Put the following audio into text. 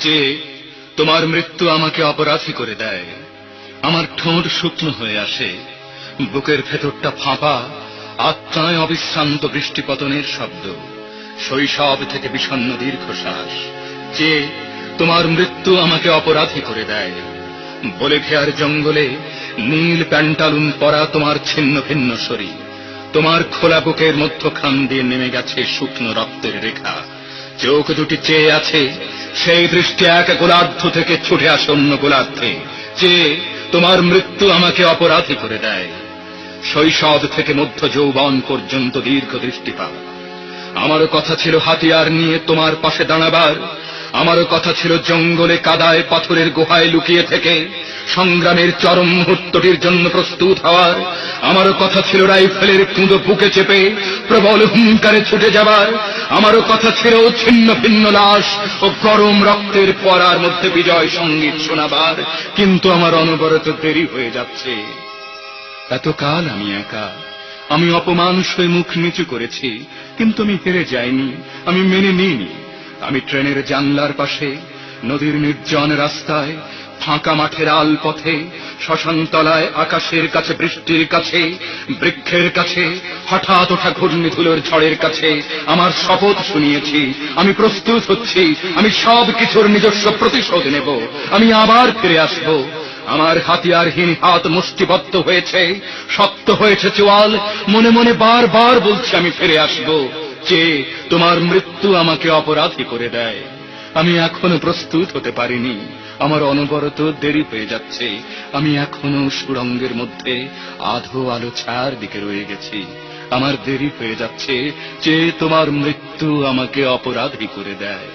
যে তোমার মৃত্যু আমাকে অপরাধী করে দেয়। আমার ঠোঁট শুকনো হয়ে আসে, বুকের ভেতরটা ফাঁপা, আত্মায় অবিশ্রান্ত বৃষ্টিপতনের শব্দ, শৈশব থেকে বিষণ্ণ দীর্ঘশ্বাস। যে তোমার মৃত্যু আমাকে অপরাধী করে দেয়। বলিভিয়ার জঙ্গলে নীল প্যান্টালুন পরা তোমার ছিন্ন ভিন্ন শরীর, তোমার খোলা বুকের মধ্যখান দিয়ে নেমে গেছে শুকনো রক্তের রেখা। চোখ দুটি চেয়ে আছে, সেই দৃষ্টি এক গোলার্ধ থেকে ছুটে আসে অন্য গোলার্ধে। যে তোমার মৃত্যু আমাকে অপরাধী করে দেয়। শৈশব থেকে মধ্য যৌবন পর্যন্ত দীর্ঘ দৃষ্টিপাত। আমারও কথা ছিল হাতিয়ার নিয়ে তোমার পাশে দাঁড়াবার, আমারও কথা ছিল জঙ্গলে কাদায় পাথরের গুহায় লুকিয়ে থেকে সংগ্রামের চরম মুহূর্তটির জন্য প্রস্তুত হওয়ার, আমারও কথা ছিল রাইফেলের কুঁদো বুকে চেপে প্রবল হুঙ্কারে ছুটে যাবার, আমারও কথা ছিল ছিন্ন ভিন্ন লাশ ও গরম রক্তের পরার মধ্যে বিজয় সঙ্গীত শোনাবার। কিন্তু আমার অনবরত দেরি হয়ে যাচ্ছে। এতকাল আমি একা, আমি অপমান সয়ে মুখ নিচু করেছি, কিন্তু আমি হেরে যাইনি, আমি মেনে নিইনি। আমি ট্রেনের জানলার পাশে, নদীর নির্জন রাস্তায়, ফাঁকা মাঠের আল পথে, শ্মশানতলায়, আকাশের কাছে, বৃষ্টির কাছে, বৃক্ষের কাছে, হঠাৎ ওঠা ঘূর্ণিধুলোর ঝড়ের কাছে আমার শপথ শুনিয়েছি। আমি প্রস্তুত হচ্ছি, আমি সব কিছুর নিজস্ব প্রতিশোধ নেব, আমি আবার ফিরে আসব। আমার হাতিয়ারহীন হাত মুষ্টিবদ্ধ হয়েছে, শক্ত হয়েছে চোয়াল, মনে মনে বারবার বলছি আমি ফিরে আসব। যে তোমার মৃত্যু আমাকে অপরাধী করে দেয়। আমি এখনো প্রস্তুত হতে পারিনি, আমার অনবরত দেরি হয়ে যাচ্ছে। আমি এখনো সুড়ঙ্গের মধ্যে আধো আলো ছায়ার দিকে রয়ে গেছি। আমার দেরি হয়ে যাচ্ছে। যে তোমার মৃত্যু আমাকে অপরাধী করে দেয়।